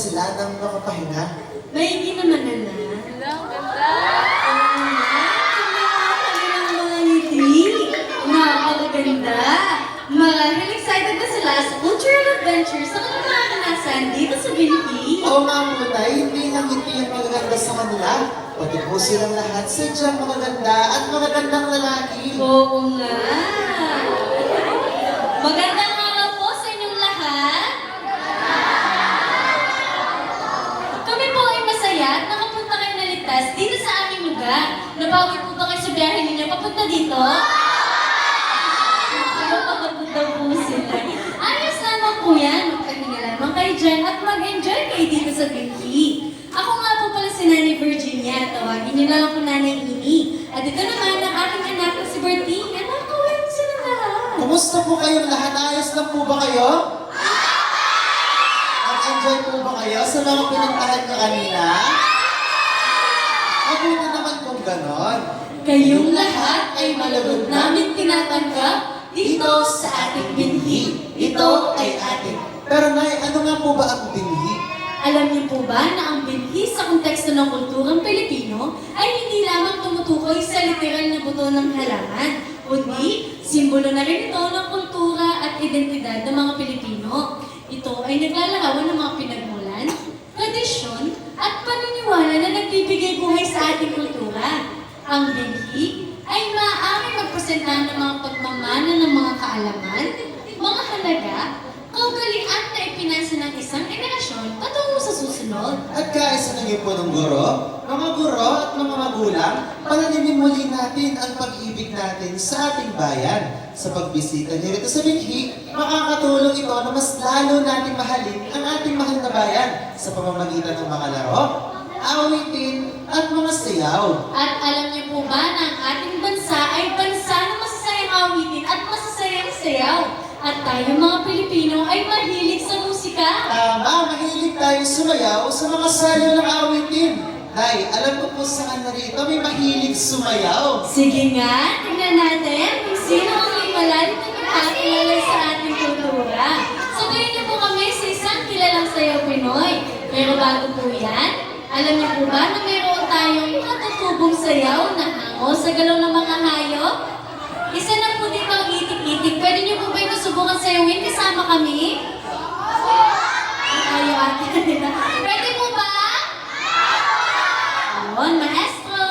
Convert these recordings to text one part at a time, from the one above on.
sila ng makapahinga. Maigi naman na. Hello, ganda! Kanilang mga ngiti. Napakaganda. Marahil excited na sila sa cultural adventure sa kanilang mga kanasan dito sa Binhi. Oo nga po, Nay, hindi lang ngiti yung magaganda sa kanila. Pati po silang lahat sadyang magaganda at magagandang lalaki. Oo nga. Magandang araw po sa inyong lahat. Kami po ay masaya at nakapunta kayo na ligtas dito sa aming lugar. Nabawi po ba kayo sa biyahe ninyo papunta dito? Papunta po sila. Ayos naman po yan. Magpahinga lamang kayo dyan at mag-enjoy kayo dito sa Binhi. Ako nga po pala si Nanay Virginia. Tawagin niyo lang ako Nanay Ini. At ito naman ang aking anak na si Bertie. Anak ko, yan sila lahat. Kumusta po kayong lahat? Ayos lang po ba kayo? Nag-enjoy po ba kayo sa mga pinuntahan niyo kanina? Mabuti naman kung ganon. Kayong lahat ay malugod namin tinatanggap dito sa ating Binhi. Ito ay ating. Pero Nay, ano nga po ba ang binhi? Alam niyo po ba na ang binhi sa konteksto ng kulturang Pilipino ay hindi lamang tumutukoy sa literal na buto ng halaman, kundi simbolo na rin ito ng kultura at identidad ng mga Pilipino. Ito ay naglalarawan ng mga pinagmulan, tradisyon, at paniniwala na nagbibigay buhay sa ating kultura. Ang binhi ay maaaring magpresenta ng mga pagmamana ng mga kaalaman, mga halaga, kaugalian na ipinasa ng isang henerasyon patungo sa susunod. At kaisa na niyo po ng mga guro at mga magulang, panalimin muli natin ang pag-ibig natin sa ating bayan. Sa pagbisita niyo rito sa Binhi, makakatulong ito na mas lalo nating mahalin ang ating mahal na bayan sa pamamagitan ng mga laro, awitin, at mga sayaw. At alam niyo po ba na ang ating bansa ay bansa na masasayang awitin at masasayang sayaw? At tayo mga Pilipino ay mahilig sa musika. Tama, mahilig tayo sumayaw sa mga sayaw ng awitin. Nay, alam ko po sa kanya rito, may mahilig sumayaw. Sige nga, tingnan natin kung sino ang may malalim na nakakilala sa ating kultura. Sabayin niyo po kami sa isang kilalang sayaw Pinoy. Pero bago po yan, alam niyo po ba na mayroon tayong katutubong sayaw na hango sa galaw ng mga hayop? Isa na po dito ang itik-itik. Pwede niyo po ba ito subukan sayawin kasama kami? Ayaw ate. Pwede po ba? Ayun, maestro.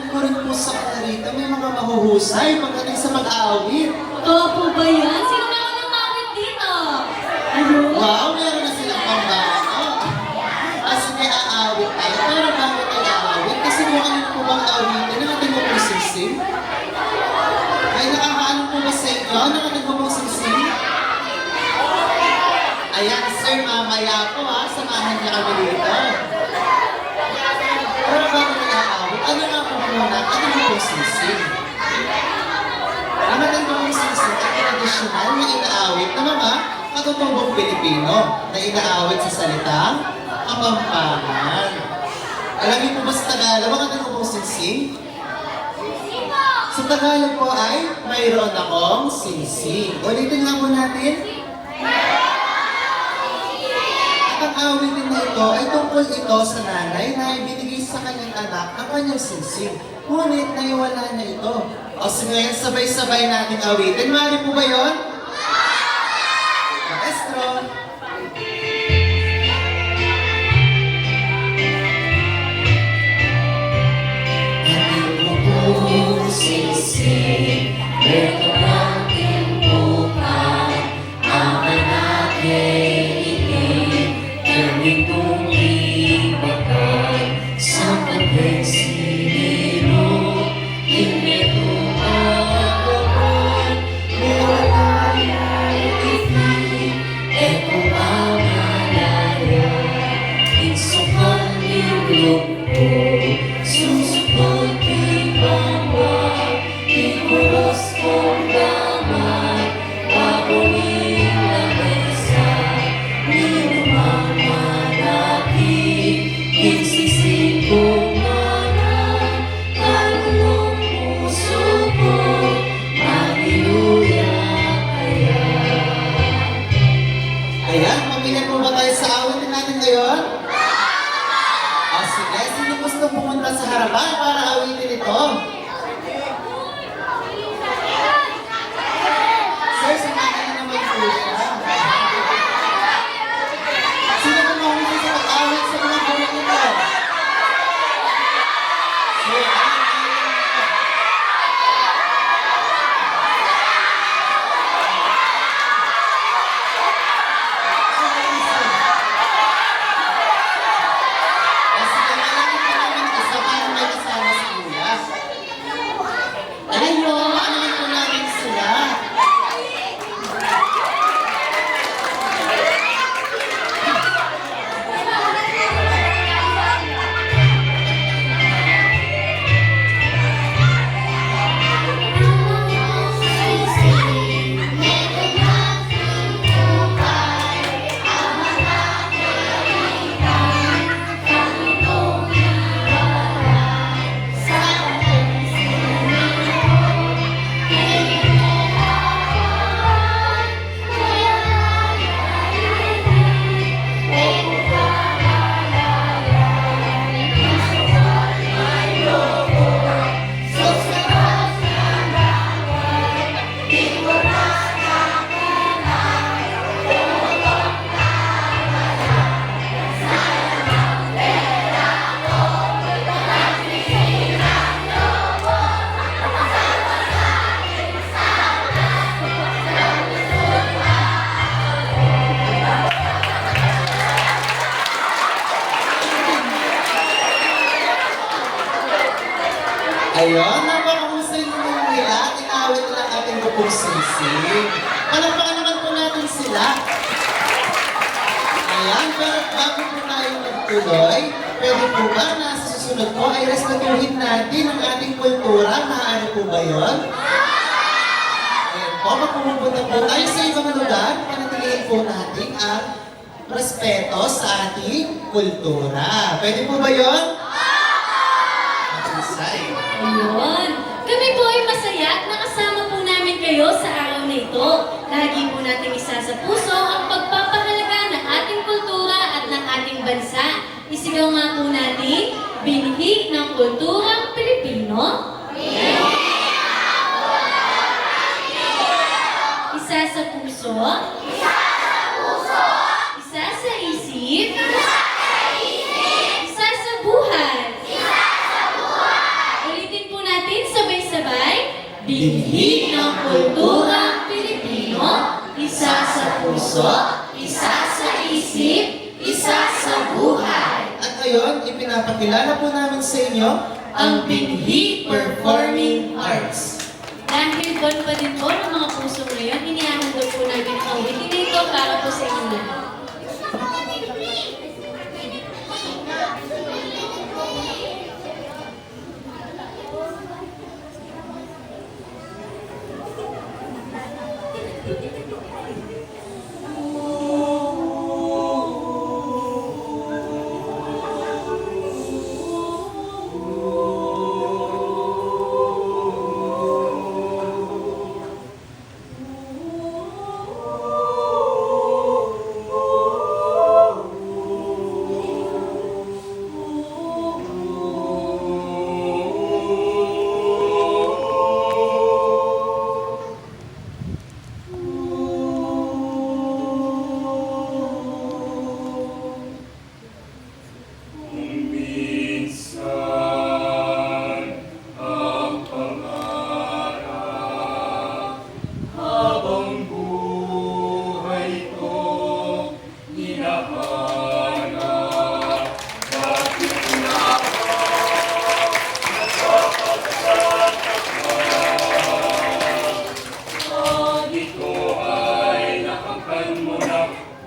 ko rin po sa Clarita, may mga mahuhusay pagdating sa mag-aawit. Totoo po ba yan? Sino na ako namawit dito? Ano? Wow, meron na silang pambato. Kasi may aawit tayo. Pero bakit ay aawit? Kasi kung ano po bang awitin, nakating mo pong sing-sing? Ay, nakakaano po ba sa inyo? Nakating mo pong sing-sing? Ayan, sir, mamaya po ha. Samahan niya kami dito. Pero bago nag-aawit, ano nga po muna? Ano mo pong sing-sing? Ang ating pong sing-sing ay tradisyonal na inaawit na mga katutubong Pilipino na inaawit sa salitang Kapampangan. Alam niyo po ba sa Tagalog, ang ating pong sing-sing? Sa Tagalog po ay mayroon akong sing-sing. Ulitin lang po natin. At ang awitin na ito ay tungkol ito sa nanay na ibinigay sa kanyang anak ang kanyang sing-sing. Ngunit naiwala na ito. O sige, ngayon sabay-sabay natin awitin. Mali po ba yun? Maestro. Sing-sing, ito natin bukan, ang anak ay ganitong ibakan, sa pagkasinilo, hindi tumagawan, meron itin, ito ang malaya, insukal nilog ko, susukal kibangwa, ikulos kong damay, pabunin na mesa, minumang malaki, insising kong manay, kalulong puso ko, hallelujah kaya. Ayan, pamilya po ba tayo sa awitin natin ngayon? O sige, sino gusto pumunta sa harapan para awitin ito? Sir, sinabi na naman po siya. Sino po mahuli sa pag-awit sa mga gawin nito? Sir, ayun, napakahusay naman nila. Tinawit lang ating bukong sisig. Palagpakan naman po natin sila. Ayan, pero bago po tayo magtuloy, pwede po ba na sa susunod po ay respetuhin natin ang ating kultura? Maaari po ba yun? Ayan po, magpupunta po tayo sa ibang lugar, panatilihin po natin ang respeto sa ating kultura. Pwede po ba yun? Matusay. Ayun. Kami po ay masaya at nakasama po namin kayo sa araw na ito. Lagi po natin isa sa puso ang pagpapahalaga ng ating kultura at ng ating bansa. Isigaw nga po natin, binhi ng kulturang Pilipino. Isa sa puso. Isa sa isip. Isa sa buhay. Ulitin puso, isa sa isip, isa sa buhay. At ngayon, ipinapakilala po namin sa inyo ang Binhi Performing Arts. Dahil doon pa din po ng mga puso ngayon, inihahandog po namin ang wiki nito para po sa inyo lahat.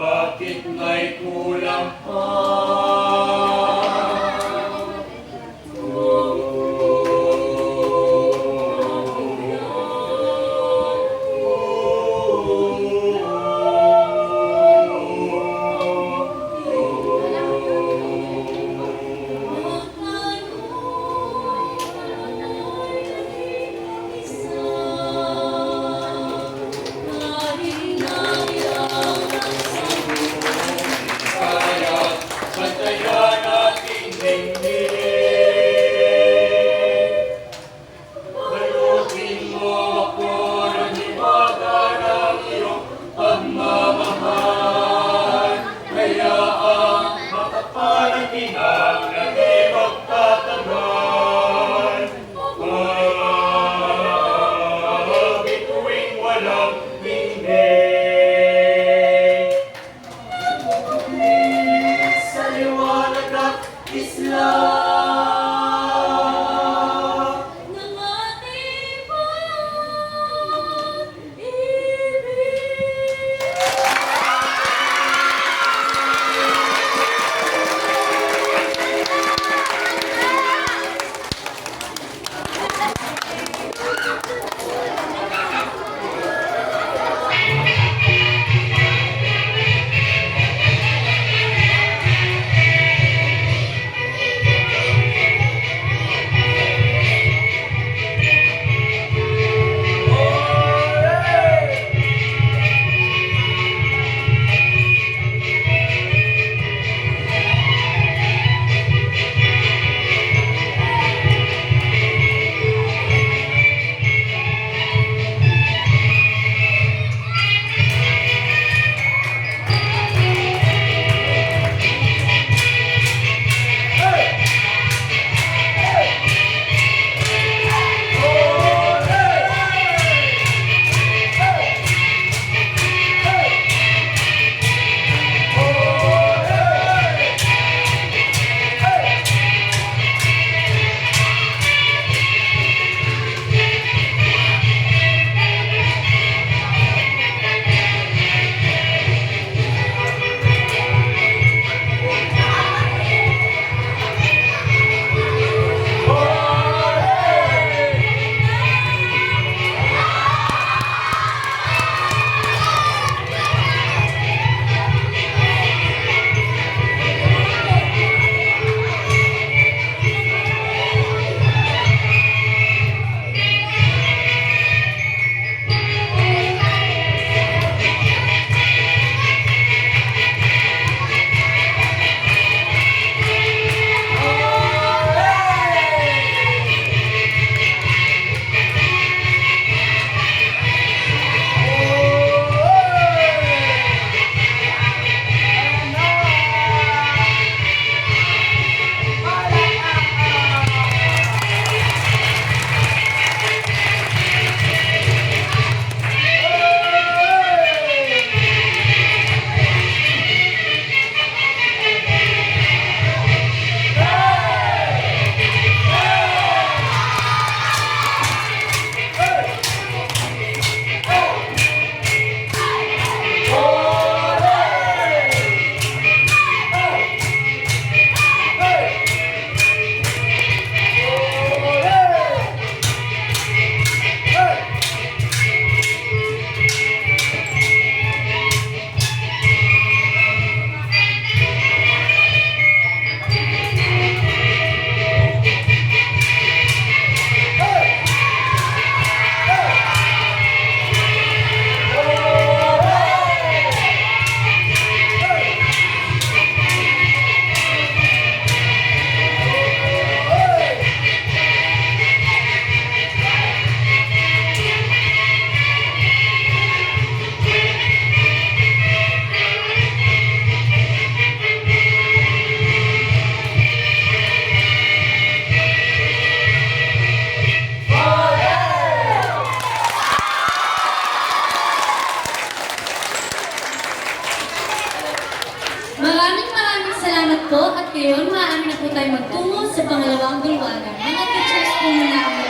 Bakit may kulang pa? Kaya, Maraming salamat po at ngayon maaari na po tayo magtungo sa pangalawang bulwagan. Mga teachers po muna ang